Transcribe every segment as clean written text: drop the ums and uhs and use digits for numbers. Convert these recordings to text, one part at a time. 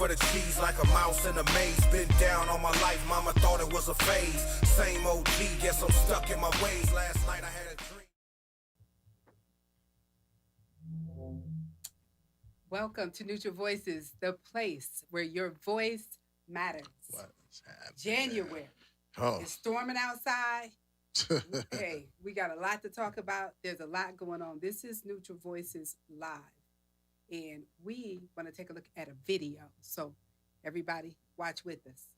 For the G's like a mouse in a maze. Been down all my life, mama thought it was a phase. Same OG, guess I'm stuck in my ways. Last night I had a dream. Welcome to Neutral Voices, the place where your voice matters. What's happening? January. It's storming outside. Hey, we got a lot to talk about. There's a lot going on. This is Neutral Voices Live. And we want to take a look at a video. So everybody watch with us.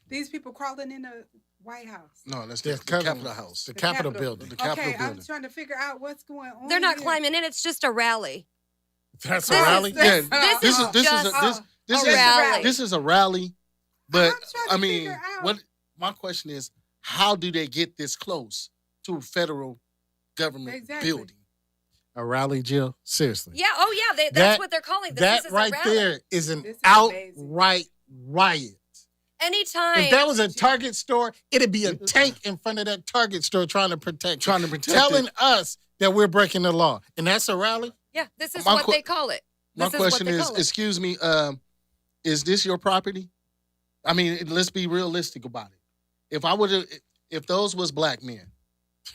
These people crawling in the White House. No, that's the Capitol House. The Capitol building. The Capitol Okay, building. I'm trying to figure out what's going on. They're not here. climbing in. It's just a rally. That's a rally? This is a rally. But I'm trying to figure out. what my question is, how do they get this close to a federal government building? A rally, Jill? Seriously. Yeah. Oh, yeah. That's what they're calling this. That This is right a rally. there is an This is outright riot. Anytime. If that was a Target store, it'd be a tank in front of that Target store trying to protect telling us that we're breaking the law. And that's a rally? Yeah, this is My what they call it. My This question what they is, call it. excuse me, is this your property? I mean, let's be realistic about it. If those was black men,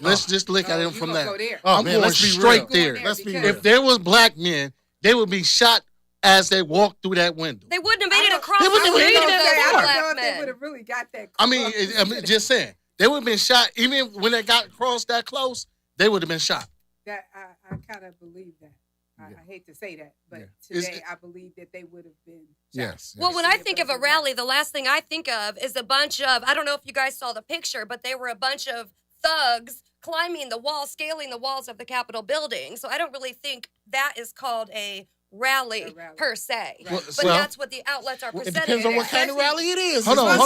let's just look at them from that. Oh, I'm man, going let's be straight real. there. Let's be real. If there was black men, they would be shot as they walked through that window. They wouldn't have made it across They wouldn't the have made street it if that they far. were I black don't know if they men. would have really got that I close. mean, just saying, they would have been shot. Even when they got across that close, they would have been shot. That I kind of believe that. I hate to say that, but Yeah. today I believe that they would have been shot. Yes. Well, when I think of a rally, the last thing I think of is a bunch of, I don't know if you guys saw the picture, but they were a bunch of thugs climbing the wall, scaling the walls of the Capitol building. So I don't really think that is called a rally per se. Right. But that's what the outlets are It presenting. depends on what kind of rally it is. Hold on.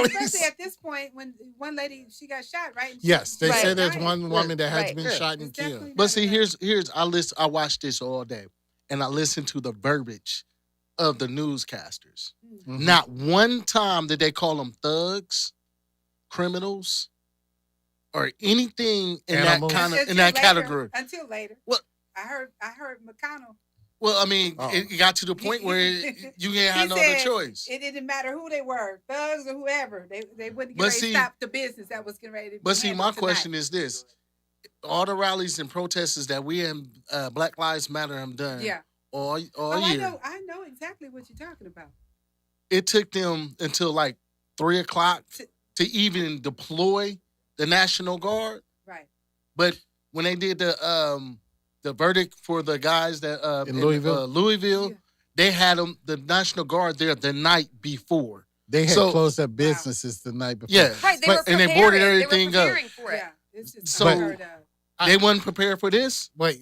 Especially at this point when one lady, she got shot, right? Yes, they Right. say there's one woman that has Right. been Yeah. shot and It's definitely killed. But see, here's I watched this all day, and I listened to the verbiage of the newscasters. Mhm. Not one time did they call them thugs, criminals, or anything in Animals. that category. Until later. What? I heard McConnell. Well, I mean, Oh. it got to the point where you can't have He no said other choice. It didn't matter who they were, thugs or whoever. They wouldn't get But ready see- to stop the business that was getting ready to be But see, my handled tonight. question is this: all the rallies and protests that we and Black Lives Matter have done Yeah. all Oh, year, I know exactly what you're talking about. it took them until like 3 o'clock to even deploy the National Guard. Right. But when they did the verdict for the guys that In Louisville? Yeah. they had the National Guard there the night before. They had So- closed up businesses the night before. Yeah, Right, they But- were and they preparing. boarded everything they were up. preparing for it. Yeah. It's just So- I heard, they wasn't prepared for this. Wait.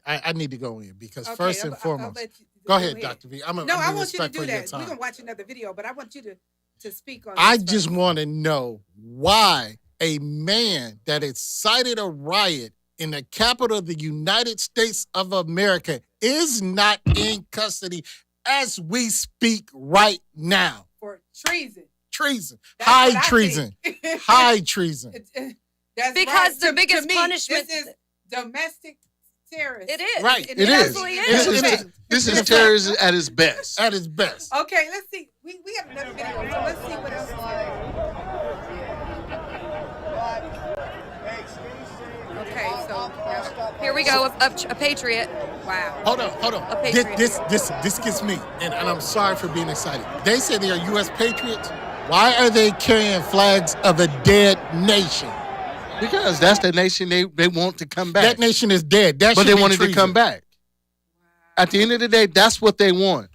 I need to go in because okay, first and I'll foremost. let you- Go ahead, Dr. V. I'm No, I want you to respectful do of your that. We're time. gonna watch another video, but I want you to speak on. I this just first. want to know why a man that incited a riot in the capital of the United States of America is not in custody as we speak right now. for treason. Treason. That's what High I treason. think. High treason. That's Because right. the To biggest me, punishment- This is domestic terrorism. It is. Right, It it is. absolutely It is. is. This is terrorism at its best. At its best. Okay, let's see. We have another video, so let's see what else is Okay, so Here we go, a patriot. wow. Hold on. A patriot. This gets me, and I'm sorry for being excited. They say they are U.S. patriots. Why are they carrying flags of a dead nation? Because that's the nation they want to come back. That nation is dead. That but should they be wanted to treason. come back. At the end of the day, that's what they want.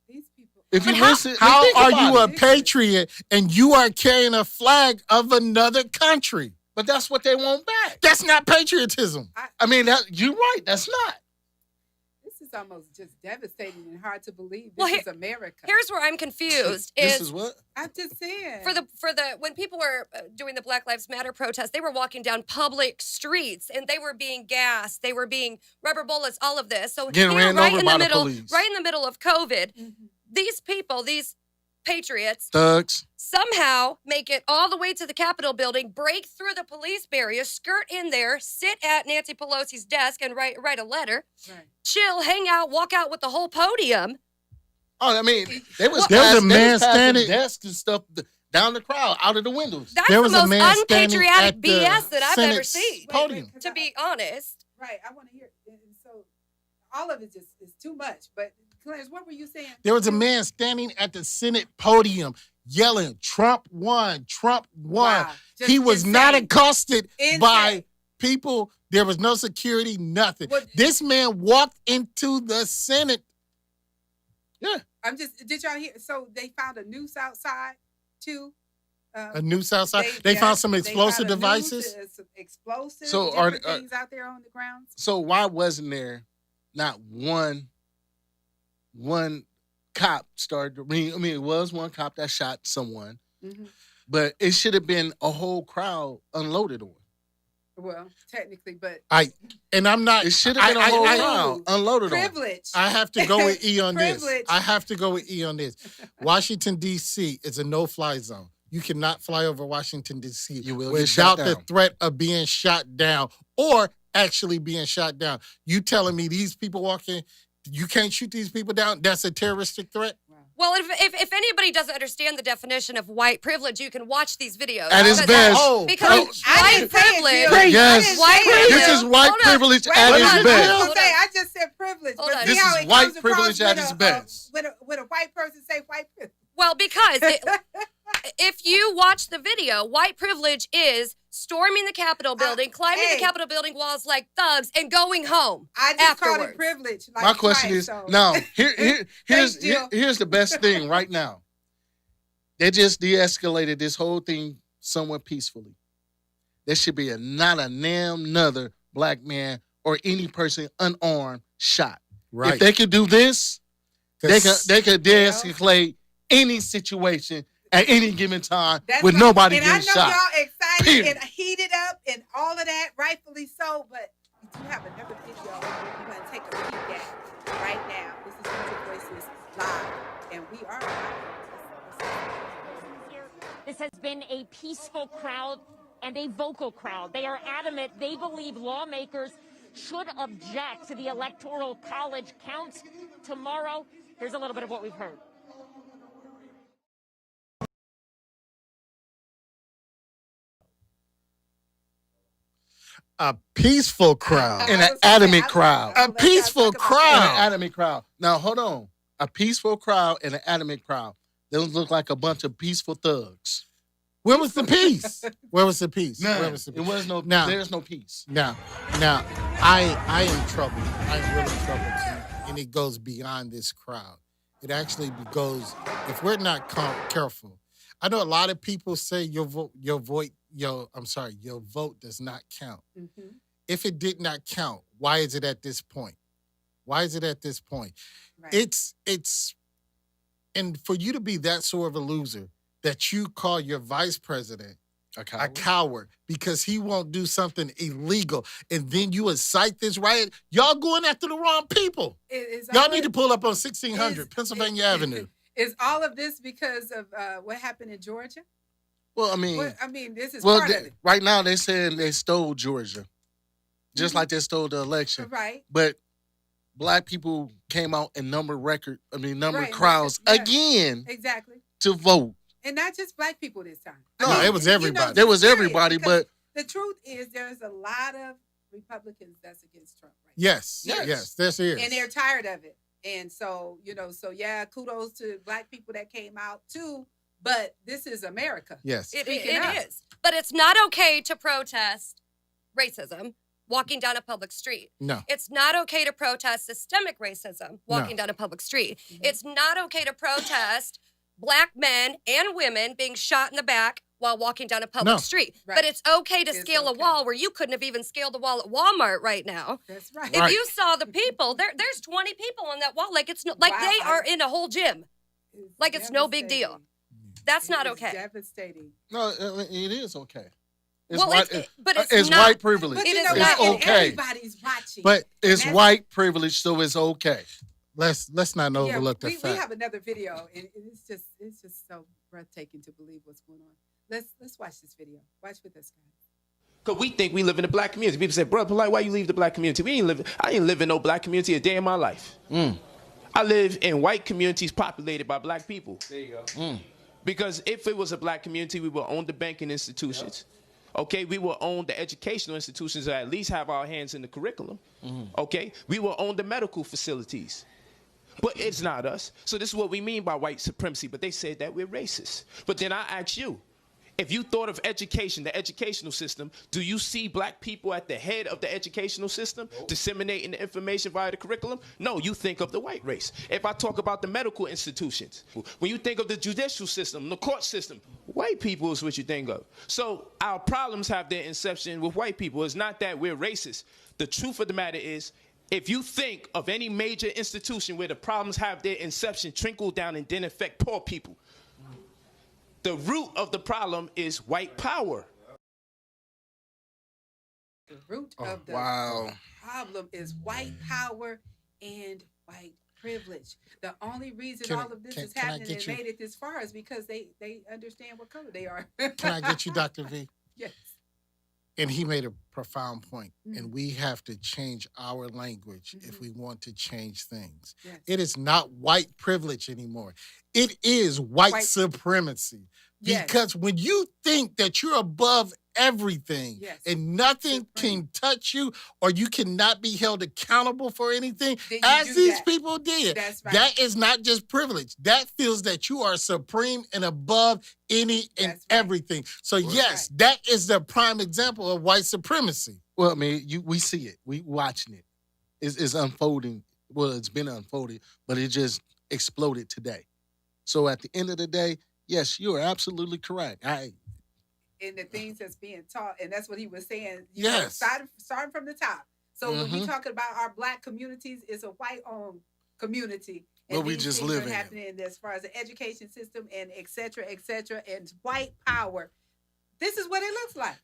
These people. If you But how- listen, How think are about you a it. patriot and you are carrying a flag of another country? But that's what they want back. That's not patriotism. I mean, you're right. That's not. This is almost just devastating and hard to believe. Well, This is America. Here's where I'm confused. This is what? I'm just saying. For the when people were doing the Black Lives Matter protest, they were walking down public streets and they were being gassed, they were being rubber bullets, all of this. So Getting ran right over in by the the middle, police. right in the middle of COVID, Mhm. these people, these patriots, Thugs. somehow make it all the way to the Capitol building, break through the police barrier, skirt in there, sit at Nancy Pelosi's desk and write a letter, Right. chill, hang out, walk out with the whole podium. Oh, I mean, There was a man standing- desks and stuff down the crowd, out of the windows. That's There the was a most man standing unpatriotic at the BS that I've ever Senate's seen, podium. Wait, to be honest. Right. I want to hear. And so all of it just is too much. But Clarence, what were you saying? There was a man standing at the Senate podium yelling, Trump won, Trump won. Wow. Just He was not insane. accosted Insane. by people. There was no security, nothing. Well, This man walked into the Senate. I'm just. Did y'all hear? So they found a noose outside too. A noose outside. They found some explosive found a noose, devices. some explosives. So different are- things out there on the grounds. So why wasn't there not one cop started? I mean, it was one cop that shot someone, Mm-hmm. but it should have been a whole crowd unloaded on. Well, technically, but And I'm not. It should have been a whole I- crowd unloaded on. privilege. I have to go with E on this. Privilege. I have to go with E on this. Washington, D.C. is a no-fly zone. You cannot fly over Washington, D.C. You will get shot without the down. threat of being shot down or actually being shot down. You telling me these people walking, you can't shoot these people down? That's a terroristic threat? Well, if anybody doesn't understand the definition of white privilege, you can watch these videos. At its Because- best. Oh, Because I white didn't say it, privilege, Bill. Yes. white I didn't say it. privilege. This is white Hold on. privilege Wait, at hold its on, best. I was gonna say, I just said privilege. Hold But on. see This how is it white comes across privilege at with its a- best. With a white person say white privilege. Well, because if you watch the video, white privilege is storming the Capitol building, climbing hey. the Capitol building walls like thugs, and going home. I just called Afterwards. it privilege. Like My question twice, is so. now. Here's Jill. here's the best thing right now. They just de-escalated this whole thing somewhat peacefully. There should be not a damn another black man or any person unarmed shot. Right. If they could do this, they could Well- de-escalate any situation at any given time That's with right. nobody and getting I know shot. y'all excited Period. and heated up and all of that, rightfully so. But we do have another video we're going to take a peek at right now. This is Future Voices Live, and we are live. This has been a peaceful crowd and a vocal crowd. They are adamant they believe lawmakers should object to the Electoral College counts tomorrow. Here's a little bit of what we've heard. A peaceful crowd. And an adamant crowd. A peaceful crowd. And an adamant crowd. Now hold on. A peaceful crowd and an adamant crowd. Those look like a bunch of peaceful thugs. Where was the peace? Where was the peace? None. Where was the It peace? was no. Now- There's no peace. Now, I am troubled. I'm really troubled, and it goes beyond this crowd. It actually goes. If we're not careful, I know a lot of people say your vote does not count. Mm-hmm. If it did not count, why is it at this point? Why is it at this point? Right. It's, and for you to be that sort of a loser that you call your vice president a coward because he won't do something illegal, and then you incite this riot. Y'all going after the wrong people. Y'all need to pull up on 1600 Pennsylvania Avenue. Is all of this because of what happened in Georgia? Well, I mean, This is well, part of it. right now they're saying they stole Georgia, just like they stole the election. Right. But black people came out in number Right. crowds Yeah. again Exactly. to vote. And not just black people this time. No, it was everybody. There was period, everybody, because but the truth is there's a lot of Republicans that's against Trump right Yes, Yes. yes, this is. now. And they're tired of it. And so, yeah, kudos to black people that came out too. But this is America. Yes. It Speaking of. is. But it's not okay to protest racism walking down a public street. No. It's not okay to protest systemic racism walking down a public street. Mhm. It's not okay to protest black men and women being shot in the back while walking down a public No. street. Right. But it's okay to It's scale a okay. wall where you couldn't have even scaled a wall at Walmart right now. That's right. If Right. you saw the people, there's 20 people on that wall. Like it's no, like Wow, they are in a whole gym. Like it's no big deal. devastating. That's not It is okay. Devastating. No, it is okay. It's Well, white, but it's it's not- white privilege. But It you is know not- what? And okay. everybody's watching. But It's that's- white privilege, so it's okay. let's not overlook the we fact. have another video, and it's just so breathtaking to believe what's going on. Let's watch this video. Watch with us, guys. Because we think we live in a black community. People say, bro, Polite, why you leave the black community? I ain't live in no black community a day in my life. I live in white communities populated by black people. There you go. Because if it was a black community, we would own the banking institutions. Okay, we will own the educational institutions that at least have our hands in the curriculum. Okay, we will own the medical facilities. But it's not us. So this is what we mean by white supremacy. But they said that we're racist. But then I ask you, if you thought of education, the educational system, do you see black people at the head of the educational system disseminating the information via the curriculum? No, you think of the white race. If I talk about the medical institutions, when you think of the judicial system, the court system, white people is what you think of. So our problems have their inception with white people. It's not that we're racist. The truth of the matter is, if you think of any major institution where the problems have their inception, trickle down and then affect poor people, the root of the problem is white power. The root of the Wow. problem is white power and white privilege. The only reason Can I- all of this can- is can I happening get and you- made it this far is because they understand what color they are. Can I get you, Dr. V? Yes. And he made a profound point. Mhm. And we have to change our language if Mhm. we want to change things. Yes. It is not white privilege anymore. It is white supremacy. Yes. Because when you think that you're above everything Yes. and nothing Supreme. can touch you or you cannot be held accountable for anything, Then you as do these that. people did, That's right. that is not just privilege. That feels that you are supreme and above any and That's right. everything. So yes, right. that is the prime example of white supremacy. Well, I mean, we see it. We watching it. It's unfolding. Well, it's been unfolded, but it just exploded today. So at the end of the day, yes, you are absolutely correct. In the things that's being taught, and that's what he was saying. You know, Yes. starting from the top. So when we Mhm. talking about our black communities, it's a white-owned community. Well, we these just things live are in it. happening as far as the education system and et cetera, and white power. This is what it looks like.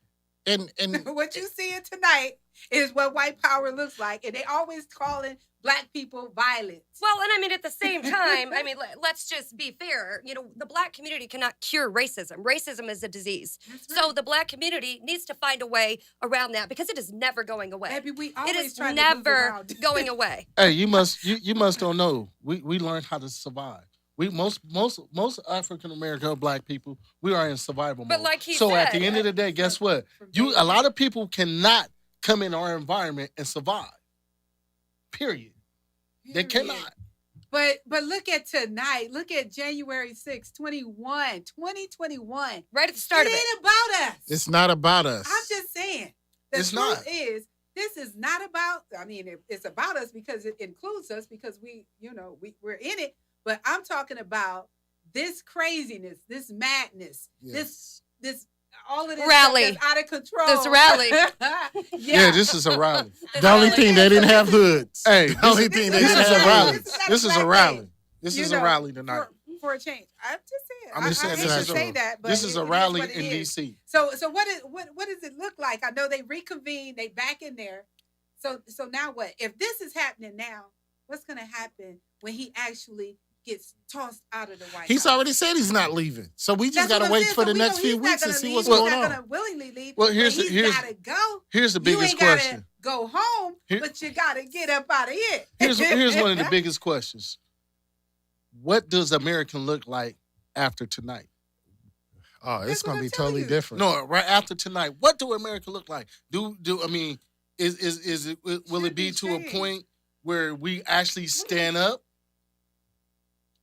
And What you seeing tonight is what white power looks like, and they always calling black people violent. Well, and I mean, at the same time, I mean, let's just be fair. You know, the black community cannot cure racism. Racism is a disease. That's So right. the black community needs to find a way around that because it is never going away. Baby, we It always is try to move never around. going away. Hey, you must don't know. We learned how to survive. We most African American or black people, we are in survival But mode. like he so at said, the end of the day, guess what? From A lot of people cannot come in our environment and survive. Period. They Period. cannot. But look at tonight. Look at January 6, 2021. right at the start It of it. ain't about us. it's not about us. I'm just saying. The It's truth not. is, this is not about, I mean, it's about us because it includes us because we're in it. But I'm talking about this craziness, this madness, Yes. this all of this Rally. stuff that's out of control. This rally. Yeah, this is a rally. The only thing they didn't have hoods. Hey, The only thing they this didn't is a have rally. hoods. This is a black rally. thing, This you is a know, rally tonight. for a change. I'm just saying. I'm just saying I this hate is to a- say that, but This is it a is rally what it in is. DC. So what does it look like? I know they reconvene, they back in there. So now what? If this is happening now, what's gonna happen when he actually gets tossed out of the White He's House? already said he's not leaving. So we just That's got to what I'm wait saying. for So the we next know few he's not weeks and gonna see leave. what's He's going not on. gonna willingly leave. Well, but here's he's gotta go. Here's the You biggest ain't gotta question. go home, Here- but you gotta get up out of here. Here's one of the biggest questions. What does America look like after tonight? Oh, it's That's what going to I'm be telling totally you. different. No, right after tonight. What do America look like? Do I mean is it will it be to a Should be point where we actually stand up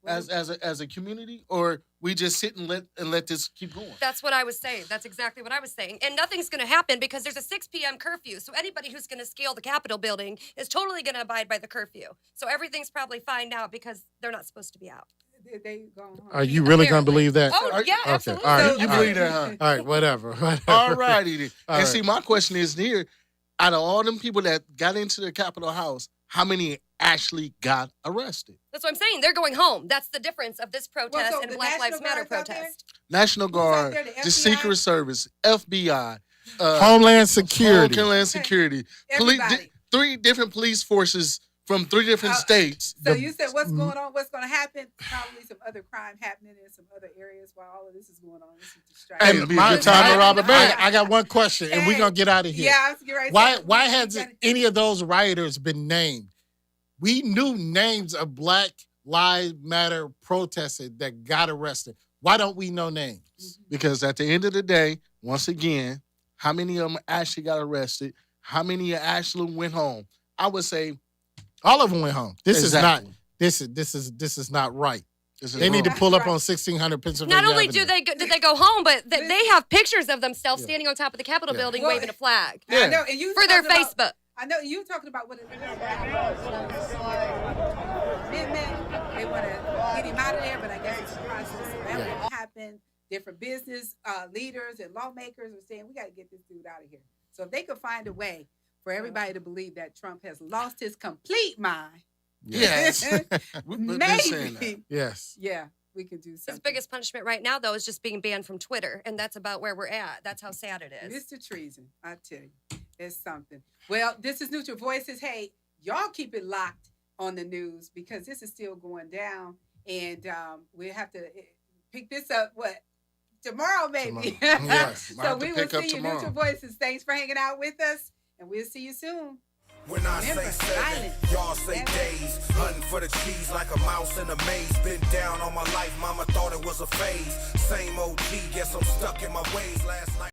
as a community, or we just sit and let this keep going? That's what I was saying. That's exactly what I was saying. And nothing's going to happen because there's a 6 p.m. curfew. So anybody who's going to scale the Capitol building is totally going to abide by the curfew. So everything's probably fine now because they're not supposed to be out. they go home. Are you really going to Apparently. believe that? Oh, yeah, Okay. absolutely. All right. You believe that, huh? All right, whatever. All righty then. All And right. see, my question is here, out of all them people that got into the Capitol House, how many actually got arrested? That's what I'm saying. They're going home. That's the difference of this protest so and the Black Lives National Matter Guard's out there? protest. National Guard, there, the the FBI? Secret Service, FBI, Homeland Security. Homeland Security, Everybody. 3 different police forces from 3 different states. So you said what's going on? What's going to happen? Probably some other crime happening in some other areas while all of this is going on. This is distracting. Hey, Hey, it'd be a good time time to rob a bank. Hey. I got one question, and we're going to get out of here. Yeah, I was getting ready to Why say, why hasn't any of those rioters been named? We knew names of Black Lives Matter protesters that got arrested. Why don't we know names? Because at the end of the day, once again, how many of them actually got arrested? How many actually went home? I would say All of them went home. This Exactly. is not not right. this is They need to wrong. pull up Right. on 1600 Pennsylvania Not only Avenue. did they go home, but they have pictures of themselves Yeah. standing on top of the Capitol Yeah. building Well, waving a flag I know, and you for their talking about- Facebook. I know you talking about what it is. They want to get him out of there, but I guess it's a process. So that will happen. Different business leaders and lawmakers are saying we got to get this dude out of here. So if they could find a way for everybody to believe that Trump has lost his complete mind, Yes. We've been saying that. maybe, Yes. yeah, we could do something. His biggest punishment right now, though, is just being banned from Twitter, and that's about where we're at. That's how sad it is. Mr. Treason, I tell you, it's something. Well, this is Neutral Voices. Hey, y'all keep it locked on the news because this is still going down, and we have to pick this up. Tomorrow, maybe. Tomorrow. Yes. Might So have to we will pick up see you, tomorrow. Neutral Voices. Thanks for hanging out with us, and we'll see you soon. When I Remember, say 7, silence. y'all say Never. days. Hunting for the cheese like a mouse in a maze. Been down all my life, mama thought it was a phase. Same OG, guess I'm stuck in my ways last night.